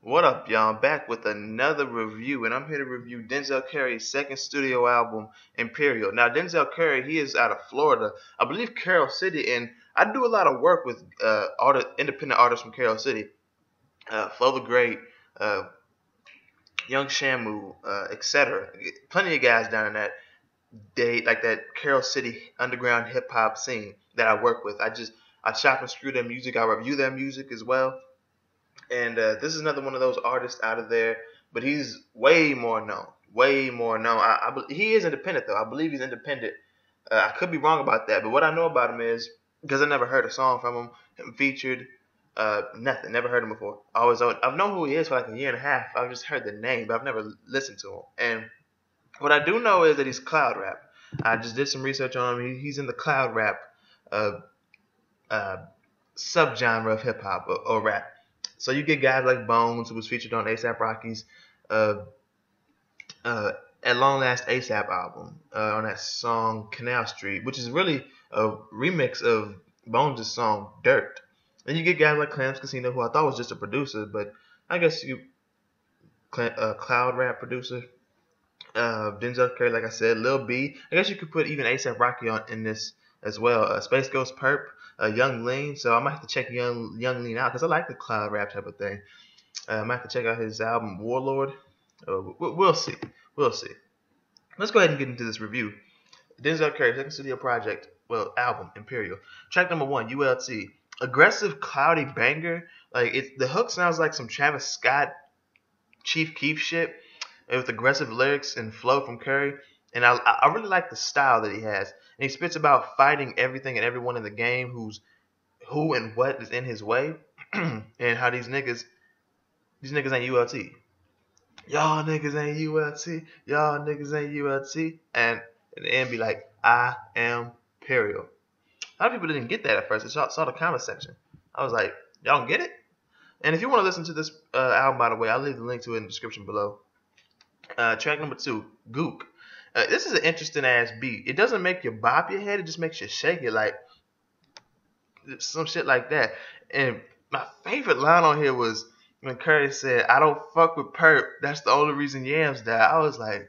What up, y'all? I'm back with another review, and I'm here to review Denzel Curry's second studio album, Imperial. Now, Denzel Curry, he is out of Florida, I believe Carroll City, and I do a lot of work with independent artists from Carroll City, Flo the Great, uh, Young Shamu, etc. Plenty of guys down in that that Carroll City underground hip hop scene that I work with. I chop and screw their music, I review their music as well. And this is another one of those artists out of there, but he's way more known. Way more known. He is independent though. I believe he's independent. I could be wrong about that, but what I know about him is because I never heard a song from him featured, nothing. Never heard him before. I've known who he is for like a year and a half. I've just heard the name, but I've never listened to him. And what I do know is that he's cloud rap. I just did some research on him. He's in the cloud rap uh, uh, subgenre of hip hop or rap. So you get guys like Bones, who was featured on ASAP Rocky's uh, uh, at Long Last ASAP album on that song Canal Street, which is really a remix of Bones' song Dirt. Then you get guys like Clams Casino, who I thought was just a producer, but I guess you cloud rap producer. Denzel Curry, like I said, Lil B. I guess you could put even ASAP Rocky on in this as well. Space Ghost Perp, Young Lean. So I might have to check Young Lean out because I like the cloud rap type of thing. I might have to check out his album Warlord. We'll see. We'll see. Let's go ahead and get into this review. Denzel Curry, second studio project, album Imperial. Track number 1, ULT. Aggressive, cloudy banger. The hook sounds like some Travis Scott, Chief Keef shit with aggressive lyrics and flow from Curry. And I really like the style that he has. And he spits about fighting everything and everyone in the game who and what is in his way, and how these niggas ain't ULT. Y'all niggas ain't ULT. Y'all niggas ain't ULT. And in the end be like, I am Imperial. A lot of people didn't get that at first. I saw the comment section. I was like, y'all don't get it? And if you want to listen to this album, by the way, I'll leave the link to it in the description below. Track number 2, Gook. This is an interesting ass beat. It doesn't make you bop your head. It just makes you shake it, like some shit like that. And my favorite line on here was when Curry said, "I don't fuck with perp. That's the only reason Yams died." I was like,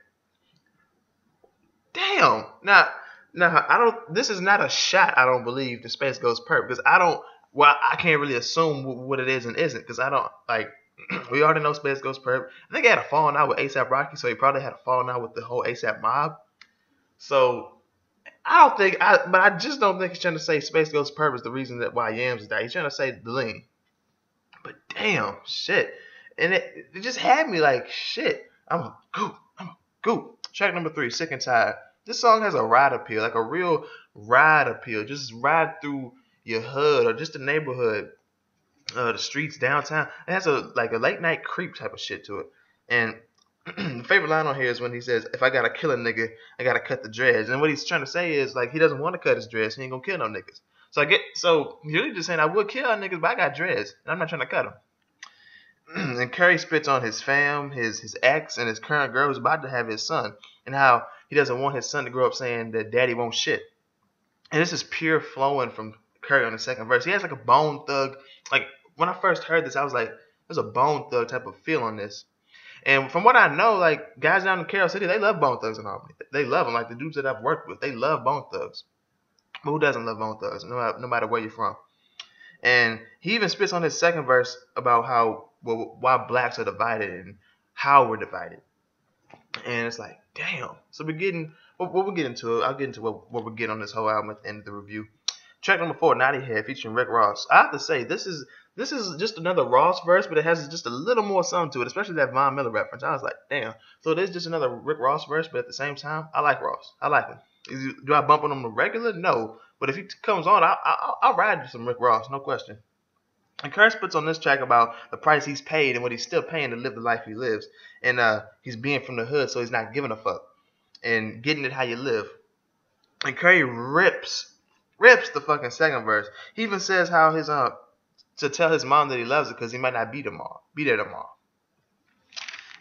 damn. Now, I don't. This is not a shot. I don't believe the Space Ghost Perp because I don't. Well, I can't really assume what it is and isn't because I don't like. We already know Space Ghost Perp. I think he had a falling out with ASAP Rocky, so he probably had a falling out with the whole ASAP mob. So but I just don't think he's trying to say Space Ghost Perp is the reason that why Yams died. He's trying to say the lean. But damn, shit. And it just had me like, shit, I'm a goop. Track number 3, Sick and Tired. This song has a ride appeal, like a real ride appeal. Just ride through your hood or just the neighborhood, the streets downtown. It has a late night creep type of shit to it. And the favorite line on here is when he says, "If I gotta kill a nigga, I gotta cut the dreads." And what he's trying to say is like he doesn't want to cut his dreads. He ain't gonna kill no niggas. So he's really just saying I would kill niggas, but I got dreads and I'm not trying to cut them. And Curry spits on his fam, his ex, and his current girl who's about to have his son, and how he doesn't want his son to grow up saying that daddy won't shit. And this is pure flowing from Curry on the second verse. He has like a Bone Thug. Like when I first heard this, I was like, there's a Bone Thug type of feel on this. And from what I know, like guys down in Carroll City, they love Bone Thugs in Albany. They love them. Like the dudes that I've worked with, they love Bone Thugs. But who doesn't love Bone Thugs? No matter where you're from. And he even spits on his second verse about why blacks are divided and how we're divided. And it's like, damn. So we'll get into it. I'll get into what we're getting on this whole album at the end of the review. Track number 4, Naughty Head, featuring Rick Ross. I have to say, this is just another Ross verse, but it has just a little more something to it, especially that Von Miller reference. I was like, damn. So it is just another Rick Ross verse, but at the same time, I like Ross. I like him. Do I bump on him regular? No. But if he comes on, I'll ride some Rick Ross, no question. And Curse puts on this track about the price he's paid and what he's still paying to live the life he lives. And he's being from the hood, so he's not giving a fuck. And getting it how you live. And Curry rips the fucking second verse. He even says how his to tell his mom that he loves her because he might not be there tomorrow.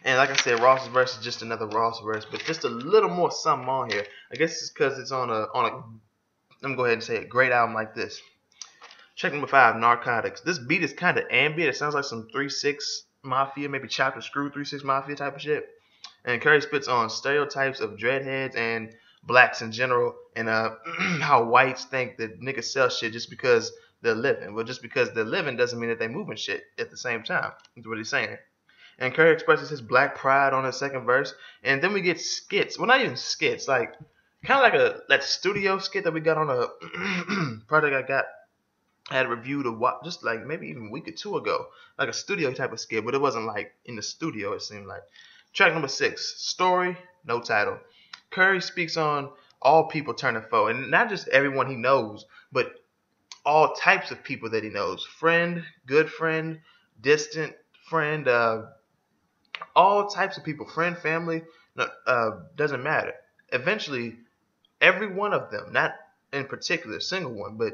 And like I said, Ross's verse is just another Ross verse, but just a little more something on here. I guess it's because it's on a let me go ahead and say it, great album like this. Track number 5, Narcotics. This beat is kind of ambient. It sounds like some 3-6 Mafia, maybe Chopped and Screw 3 6 Mafia type of shit. And Curry spits on stereotypes of dreadheads and blacks in general, and how whites think that niggas sell shit just because they're living. Well, just because they're living doesn't mean that they moving shit at the same time. That's what he's saying. And Curry expresses his black pride on his second verse, and then we get skits. Well, not even skits, like kind of like that studio skit that we got on a project I had reviewed just like maybe even a week or two ago, like a studio type of skit, but it wasn't like in the studio. It seemed like. Track number 6, story, no title. Curry speaks on all people turning foe, and not just everyone he knows, but all types of people that he knows: friend, good friend, distant friend, all types of people, friend, family, doesn't matter. Eventually, every one of them, not in particular a single one, but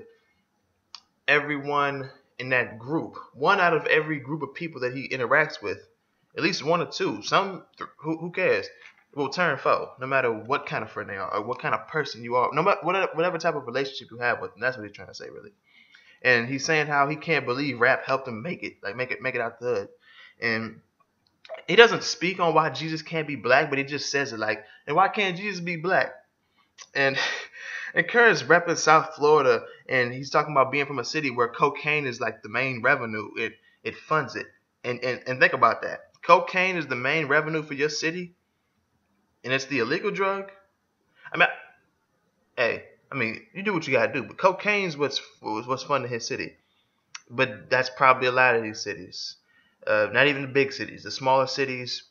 everyone in that group, one out of every group of people that he interacts with, at least one or two, who cares, will turn foe, no matter what kind of friend they are or what kind of person you are, no matter whatever type of relationship you have with them. That's what he's trying to say, really. And he's saying how he can't believe rap helped him make it out the hood. And he doesn't speak on why Jesus can't be black, but he just says it like, and why can't Jesus be black? And Curry's repping South Florida, and he's talking about being from a city where cocaine is like the main revenue. It funds it. And think about that. Cocaine is the main revenue for your city, and it's the illegal drug. I mean, you do what you gotta do, but cocaine's what's funding his city. But that's probably a lot of these cities. Not even the big cities, the smaller cities,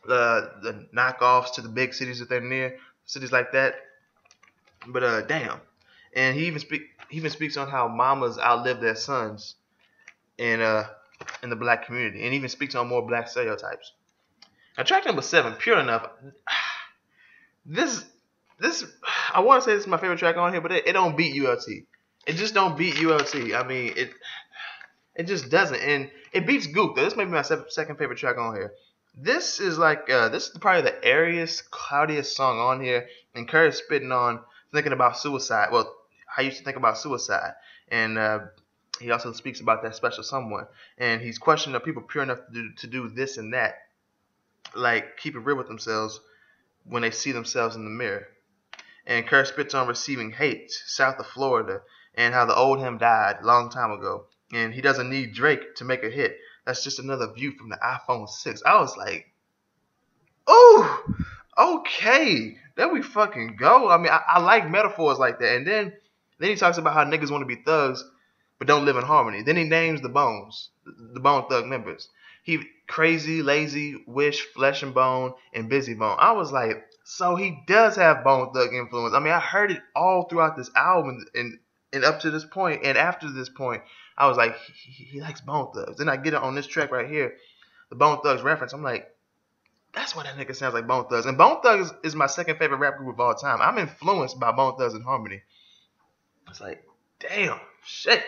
the knockoffs to the big cities that they're near, cities like that. But damn, and he even speaks on how mamas outlive their sons in the black community, and even speaks on more black stereotypes. Now, track number 7, Pure Enough. This I want to say this is my favorite track on here, but it don't beat ULT. It just don't beat ULT. I mean, it just doesn't, and it beats Goop though. This may be my second favorite track on here. This is like this is probably the airiest, cloudiest song on here, and Curry's spitting on thinking about suicide. Well, I used to think about suicide, and he also speaks about that special someone, and he's questioning are people pure enough to do this and that, like keep it real with themselves when they see themselves in the mirror. And Curry spits on receiving hate south of Florida and how the old him died a long time ago, and he doesn't need Drake to make a hit. That's just another view from the iPhone 6. I was like, oh, okay, there we fucking go. I mean, I like metaphors like that. And then he talks about how niggas want to be thugs but don't live in harmony. Then he names the Bone Thug members. He Crazy, Lazy, Wish, Flesh and Bone, and Busy Bone. I was like, so he does have Bone Thug influence. I mean, I heard it all throughout this album and up to this point and after this point. I was like, he likes Bone Thugs. Then I get it on this track right here, the Bone Thugs reference. I'm like, that's why that nigga sounds like Bone Thugs. And Bone Thugs is my second favorite rap group of all time. I'm influenced by Bone Thugs and Harmony. It's like, damn, shit.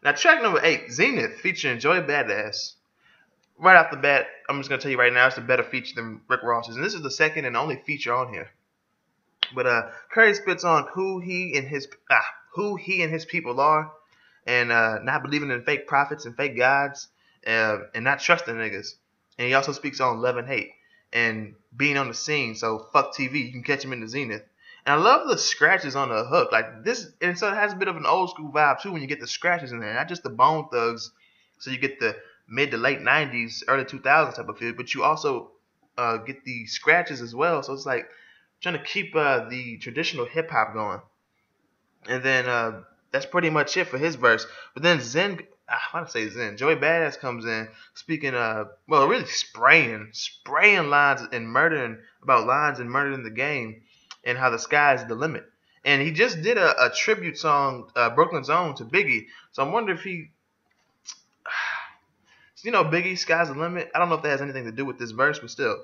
Now, track number 8, Zenith, featuring Joey Badass. Right off the bat, I'm just going to tell you right now, it's a better feature than Rick Ross's. And this is the second and only feature on here. But Curry spits on who he and his people are, and not believing in fake prophets and fake gods, and not trusting niggas. And he also speaks on love and hate and being on the scene. So fuck TV, you can catch him in the Zenith. And I love the scratches on the hook, like this, and so it has a bit of an old school vibe too when you get the scratches in there, not just the Bone Thugs. So you get the mid to late 90s, early 2000s type of feel, but you also get the scratches as well. So it's like trying to keep the traditional hip hop going. And then that's pretty much it for his verse. But then Joey Badass comes in speaking, really spraying lines and murdering the game and how the sky is the limit. And he just did a tribute song, Brooklyn's Own, to Biggie. So I'm wondering if Biggie, sky's the limit. I don't know if that has anything to do with this verse, but still.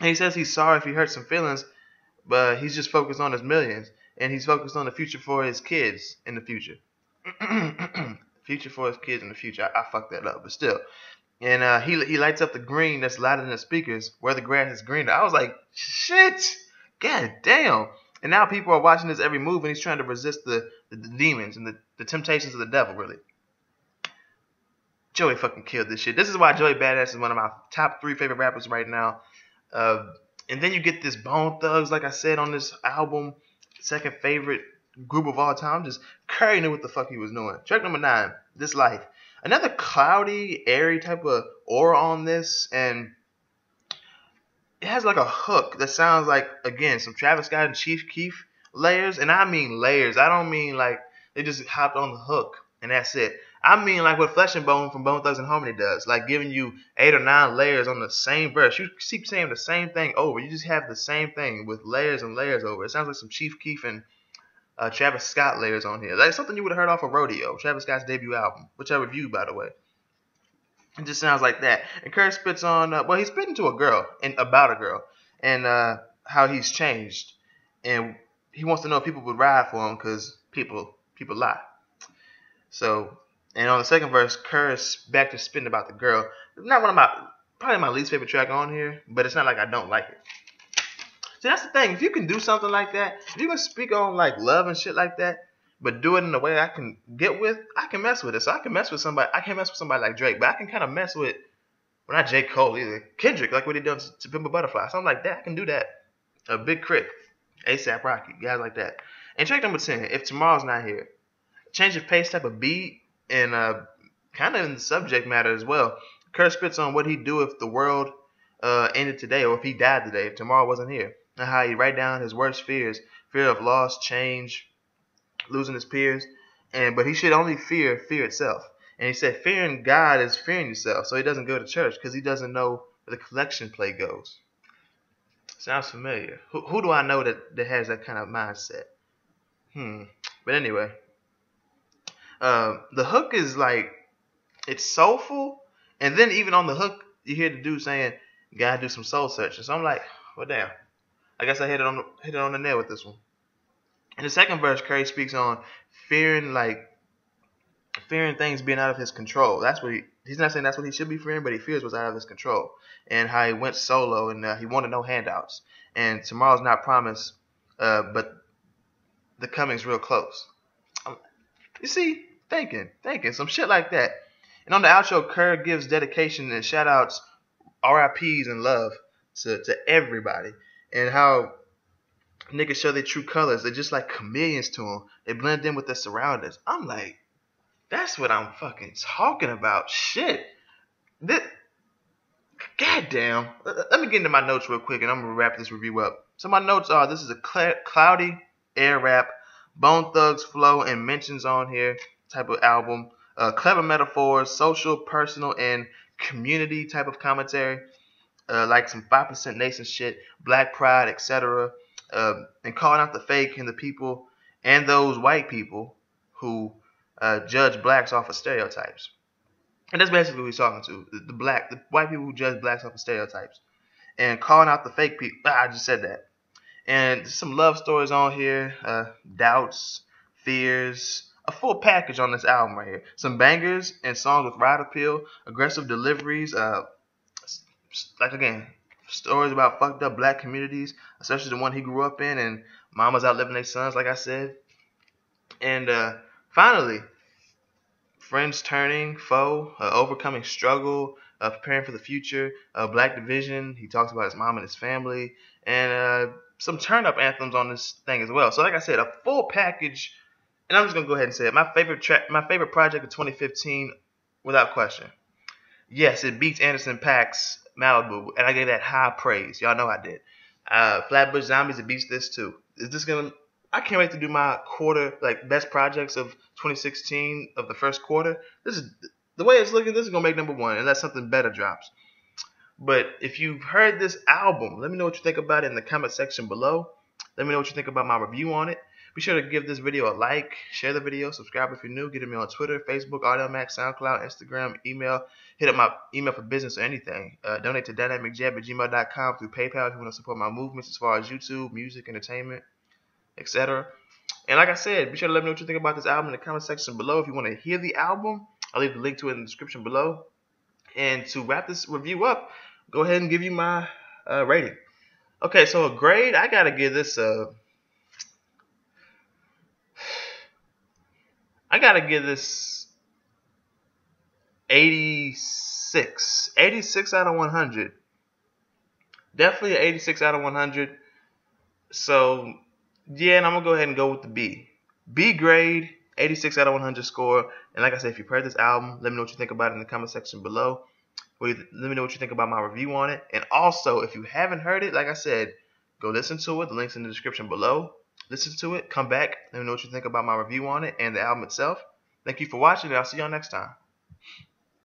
And he says he's sorry if he hurt some feelings, but he's just focused on his millions. And he's focused on the future for his kids in the future. Future for his kids in the future. I fucked that up, but still. And he lights up the green that's louder than the speakers where the grass is greener. I was like, shit. God damn. And now people are watching this every move, and he's trying to resist the demons and the temptations of the devil, really. Joey fucking killed this shit. This is why Joey Badass is one of my top 3 favorite rappers right now. And then you get this Bone Thugs, like I said, on this album. Second favorite group of all time. Just Curry knew what the fuck he was doing. Track number 9, This Life. Another cloudy, airy type of aura on this, and it has like a hook that sounds like, again, some Travis Scott and Chief Keef layers. And I mean layers. I don't mean like they just hopped on the hook and that's it. I mean like what Flesh and Bone from Bone Thugs and Harmony does, like giving you 8 or 9 layers on the same verse. You keep saying the same thing over. You just have the same thing with layers and layers over. It sounds like some Chief Keef and Travis Scott layers on here. Like something you would have heard off of Rodeo, Travis Scott's debut album, which I reviewed, by the way. It just sounds like that. And Curry spits on, he's spitting to a girl and about a girl and how he's changed. And he wants to know if people would ride for him because people lie. So, and on the second verse, Curry's back to spitting about the girl. Not probably my least favorite track on here, but it's not like I don't like it. See, that's the thing. If you can do something like that, if you can speak on like love and shit like that, but do it in a way I can get with, I can mess with it. So I can mess with somebody. I can't mess with somebody like Drake, but I can kind of mess with, well, not J. Cole either, Kendrick, like what he done to Pimp a Butterfly. Something like that. I can do that. Big Crit, A$AP Rocky, guys like that. And track number 10, If Tomorrow's Not Here. Change of pace type of beat and kind of in the subject matter as well. Kurt spits on what he'd do if the world ended today or if he died today, if tomorrow wasn't here. And how he'd write down his worst fears, fear of loss, change, losing his peers, but he should only fear itself. And he said fearing God is fearing yourself, so he doesn't go to church because he doesn't know where the collection plate goes. Sounds familiar. Who do I know that has that kind of mindset? But anyway, the hook is like, it's soulful, and then even on the hook you hear the dude saying, "Gotta do some soul searching." So I'm like, well, damn. I guess I hit it on the nail with this one. In the second verse, Curry speaks on fearing things being out of his control. That's what he's not saying that's what he should be fearing, but he fears what's out of his control. And how he went solo and he wanted no handouts. And tomorrow's not promised, but the coming's real close. You see, thinking, some shit like that. And on the outro, Kerr gives dedication and shout outs, RIPs and love to everybody. And how niggas show their true colors. They're just like chameleons to them. They blend in with their surroundings. I'm like, that's what I'm fucking talking about. Shit. Goddamn. Let me get into my notes real quick and I'm going to wrap this review up. So my notes are, this is a cloudy air rap, Bone Thugs flow and mentions on here type of album. Clever metaphors, social, personal, and community type of commentary. Like some 5% Nation shit, Black Pride, etc. And calling out the fake and the people and those white people who judge blacks off of stereotypes. And that's basically what he's talking to. The white people who judge blacks off of stereotypes. And calling out the fake people. I just said that. And some love stories on here. Doubts, fears. A full package on this album right here. Some bangers and songs with ride appeal. Aggressive deliveries. Like, again, stories about fucked up black communities, especially the one he grew up in, and mamas outliving their sons, like I said. And finally, friends turning foe, overcoming struggle, preparing for the future, black division. He talks about his mom and his family, and some turn-up anthems on this thing as well. So like I said, a full package, and I'm just going to go ahead and say it. My favorite project of 2015, without question. Yes, it beats Anderson .Paak's Malibu, and I gave that high praise. Y'all know I did. Flatbush Zombies, it beats this too. I can't wait to do my quarter, like, best projects of 2016 of the first quarter. This is the way it's looking. This is gonna make number 1 unless something better drops. But if you've heard this album, let me know what you think about it in the comment section below. Let me know what you think about my review on it. Be sure to give this video a like, share the video, subscribe if you're new, get me on Twitter, Facebook, AudioMax, SoundCloud, Instagram, email. Hit up my email for business or anything. Donate to DynamicJAB@gmail.com through PayPal if you want to support my movements as far as YouTube, music, entertainment, etc. And like I said, be sure to let me know what you think about this album in the comment section below. If you want to hear the album, I'll leave the link to it in the description below. And to wrap this review up, go ahead and give you my rating. Okay, so a grade, I gotta give this 86. 86 out of 100. Definitely an 86 out of 100. So, yeah, and I'm going to go ahead and go with the B. B grade, 86 out of 100 score. And like I said, if you've heard this album, let me know what you think about it in the comment section below. Let me know what you think about my review on it. And also, if you haven't heard it, like I said, go listen to it. The link's in the description below. Listen to it. Come back. Let me know what you think about my review on it and the album itself. Thank you for watching, and I'll see y'all next time.